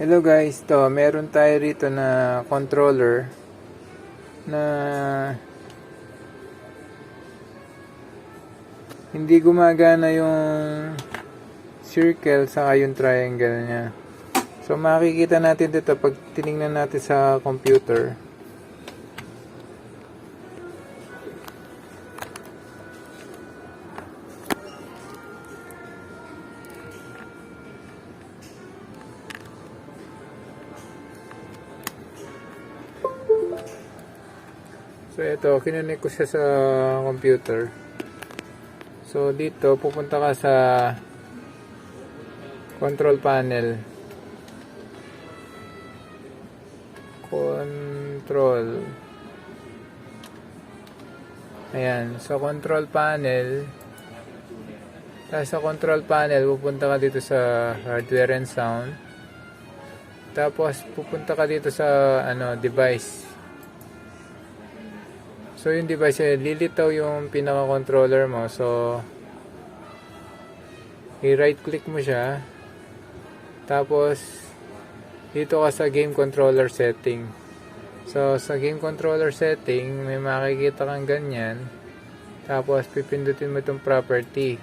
Hello guys, meron tayo rito na controller na hindi gumagana yung circle saka yung triangle niya. So makikita natin dito pag tiningnan natin sa computer. So ito, kinonek ko siya sa computer. So dito, pupunta ka sa control panel. Control. Ayan, so control panel. Tapos sa control panel, pupunta ka dito sa hardware and sound. Tapos pupunta ka dito sa device. So yung device lilitaw yung pinaka-controller mo. So i-right click mo siya. Tapos dito ka sa game controller setting. So sa game controller setting, may makikita kang ganyan. Tapos pipindutin mo itong property.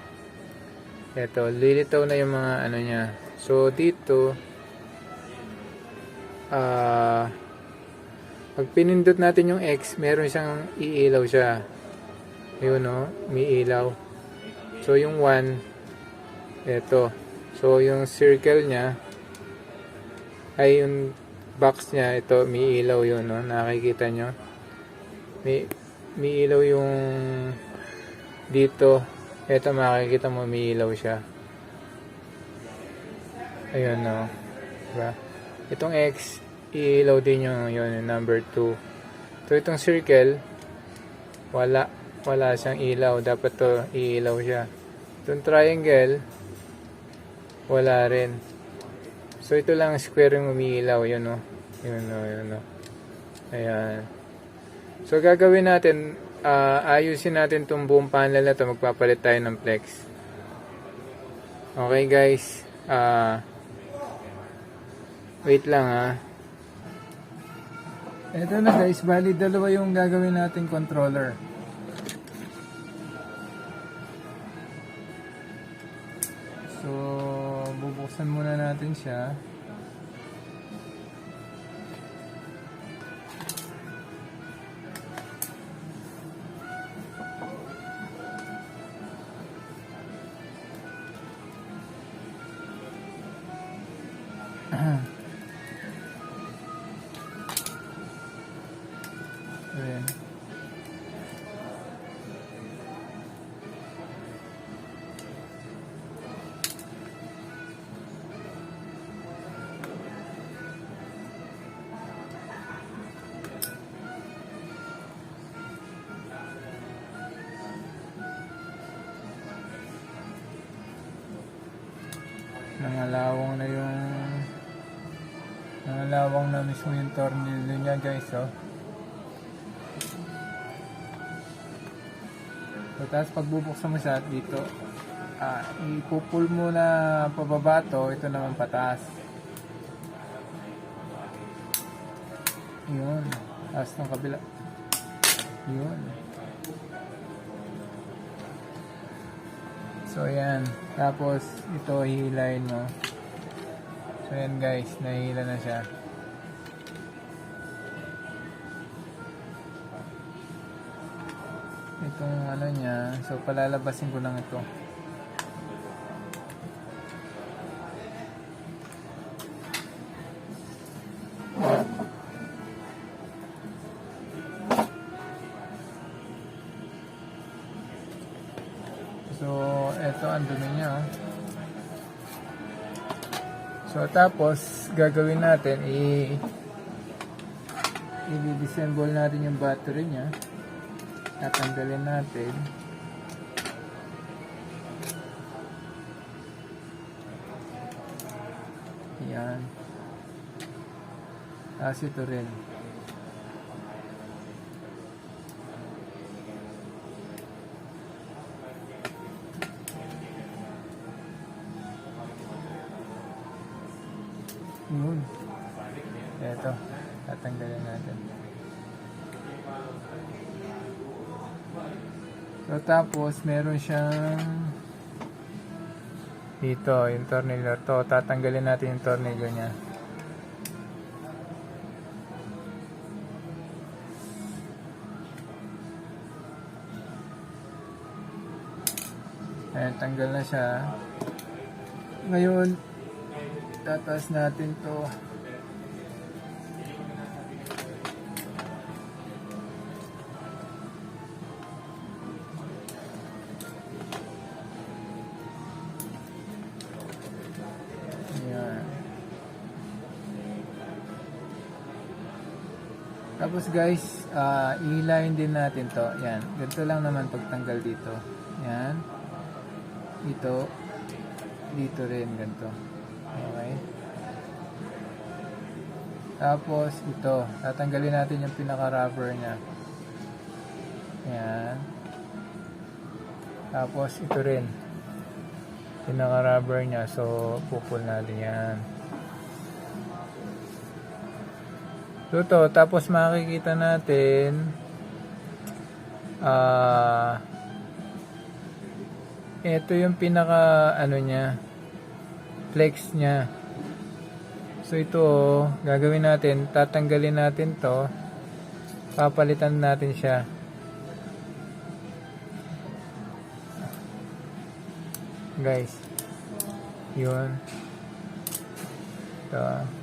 Ito, lilitaw na yung mga niya. So dito pag pinindot natin yung X, meron siyang iilaw siya. Yun may ilaw. So yung 1, ito. So yung circle niya, ay yung box niya, ito, may ilaw yun, nakikita nyo. May ilaw yung dito. Ito, makikita mo, may ilaw siya. Ayun, diba? Itong X, iilaw din yung number 2. So itong circle, wala siyang ilaw, dapat to iilaw siya. Itong triangle, wala rin. So ito lang square yung umiilaw, yun ayan. So gagawin natin, ayusin natin itong buong panel na to, magpapalit tayo ng flex. Okay guys, wait lang Ito na guys, bali dalawa yung gagawin nating controller. So, bubuksan muna natin siya. Ayan. Nangalawang na mismo yung tornilyo niya guys So tapos pagbubuksan mo siya dito, ipupul mo na pababa to, ito naman pataas. Yun. Tapos ng kabila. Yun. So ayan. Tapos ito hihilahin mo. So ayan guys, nahihila na siya. Itong niya, so palalabasin ko lang ito. So ito ang dumi niya So tapos gagawin natin i-disassemble natin yung battery niya. Tatanggalin natin. Yan. Tapos ito rin. Yun. Yun. Ito. Tatanggalin natin. So, tapos, meron siyang dito, yung tornilyo. To, tatanggalin natin yung tornilyo niya. Ayan, tanggal na siya. Ngayon, tataas natin to. Ayan. Tapos guys, ihilahin din natin to. Ayan, ganito lang naman pagtanggal dito. Ayan. Ito, dito rin, ganito. Okay. Tapos, ito, tatanggalin natin yung pinaka-rubber nya. Ayan. Tapos, ito rin. Pinaka-rubber nya. So, pupul natin yan. So, ito, tapos makikita natin, ito yung pinaka ano niya, flex niya. So ito, gagawin natin, tatanggalin natin to, papalitan natin siya. Guys, yun. Ito.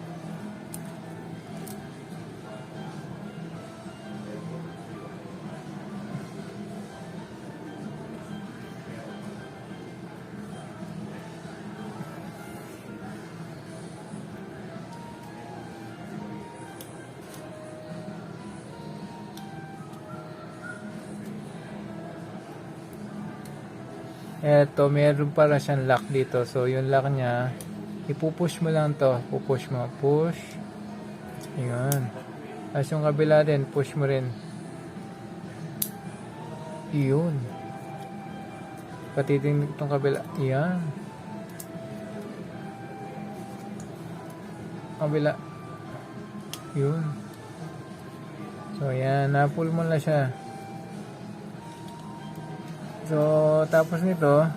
Eto, meron pala siyang lock dito. So, yung lock niya, ipupush mo lang to. Pupush mo. Push. Ayan. Tapos yung kabila din, push mo rin. Iyon. Pati din itong kabila. Ayan. Kabila. Yun. So, ayan. Na-pull mo na siya. So, tapos nito,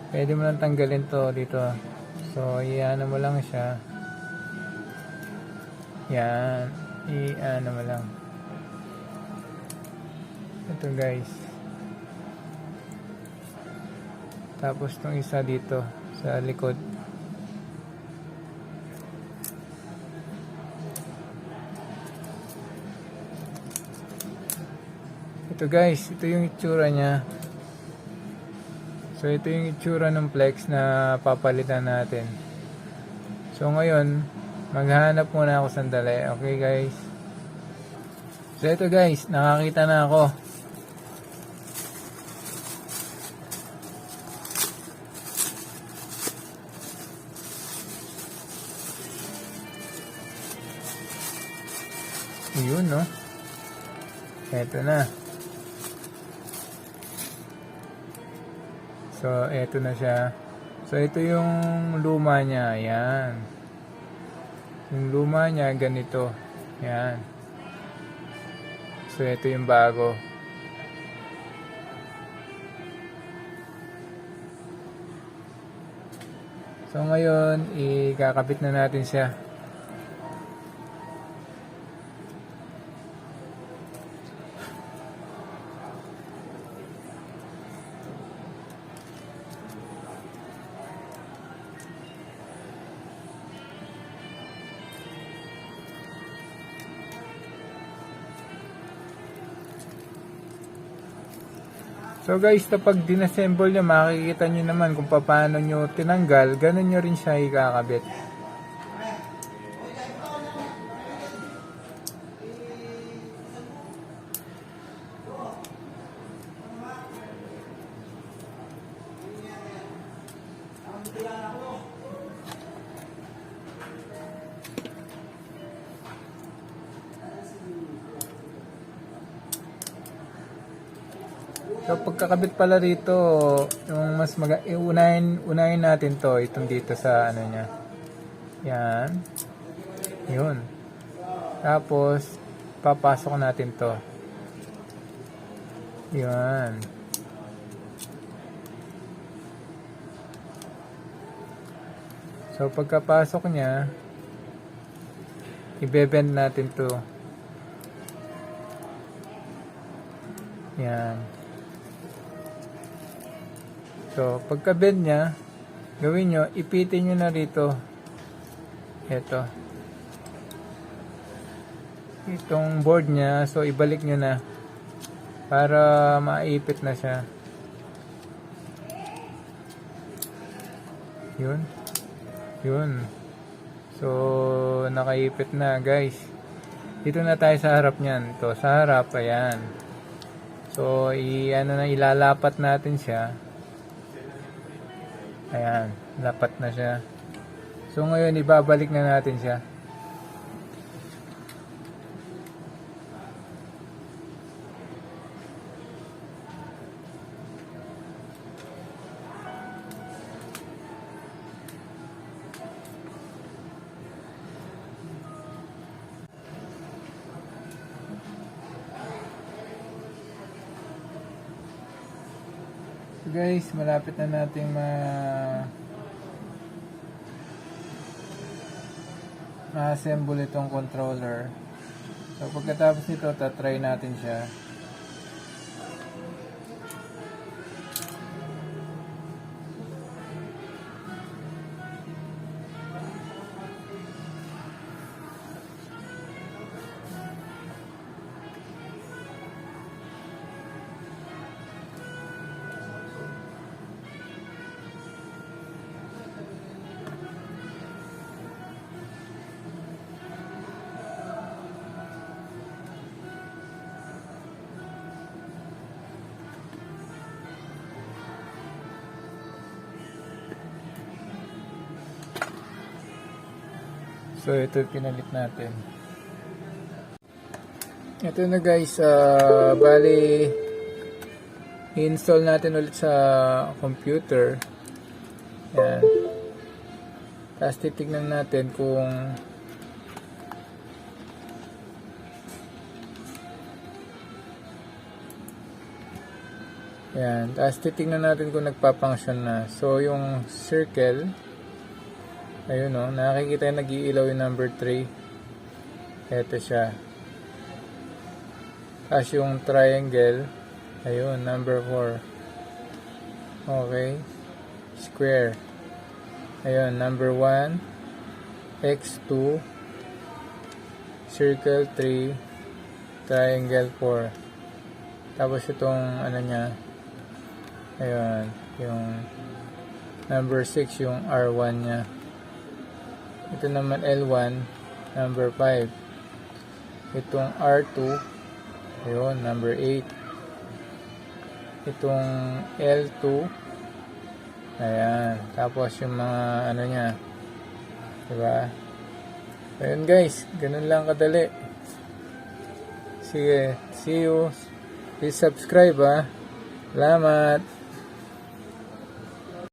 pwede mo lang tanggalin to dito. So, i-ano mo lang siya. Yan. I-ano mo lang. Ito guys. Tapos itong isa dito sa likod. Ito guys, ito yung itsura niya. So ito yung itsura ng flex na papalitan natin. So ngayon, maghahanap muna ako sandali. Okay guys. So ito guys, nakakita na ako. Yun no. Ito na. So, eto na siya. So, ito yung luma niya. Ayan. Yung luma niya, ganito. Ayan. So, ito yung bago. So, ngayon, ikakabit na natin siya. So guys, kapag dinassemble nyo, makikita nyo naman kung paano nyo tinanggal, ganun nyo rin siya ikakabit. So pagkakabit pala rito, yung mas unahin natin to, itong dito sa ano niya. Yan. Yun. Tapos, papasok natin to. Yan. So, pagkapasok niya, i-bend natin to. Yan. So, pagka-bend niya, gawin nyo, ipitin nyo na rito. Ito. Itong board niya, so ibalik nyo na para maipit na siya. Yun. Yun. So, nakaipit na, guys. Dito na tayo sa harap niyan. Ito, sa harap, ayan. So, ilalapat natin siya. Ayan, lapat na siya. So, ngayon, ibabalik na natin siya. So guys, malapit na natin ma-assemble itong controller. So pagkatapos nito, tatry natin siya. So, ito pinalit natin. Ito na guys, bali, i-install natin ulit sa computer. Yan. Tapos titignan natin kung yan. Tapos titignan natin kung nagpa-function na. So, yung circle, ayun o, nakikita yung nag-iilaw yung number 3. Ito siya. Tapos yung triangle, ayun, number 4. Okay. Square. Ayun, number 1. X2. Circle 3. Triangle 4. Tapos itong, ano niya, ayun, yung number 6, yung R1 niya. Ito naman L1, number 5. Itong R2, ayun, number 8. Itong L2, ayan. Tapos yung mga ano niya, diba? Ayun guys, ganun lang kadali. Sige, see you. Please subscribe, ha. Salamat.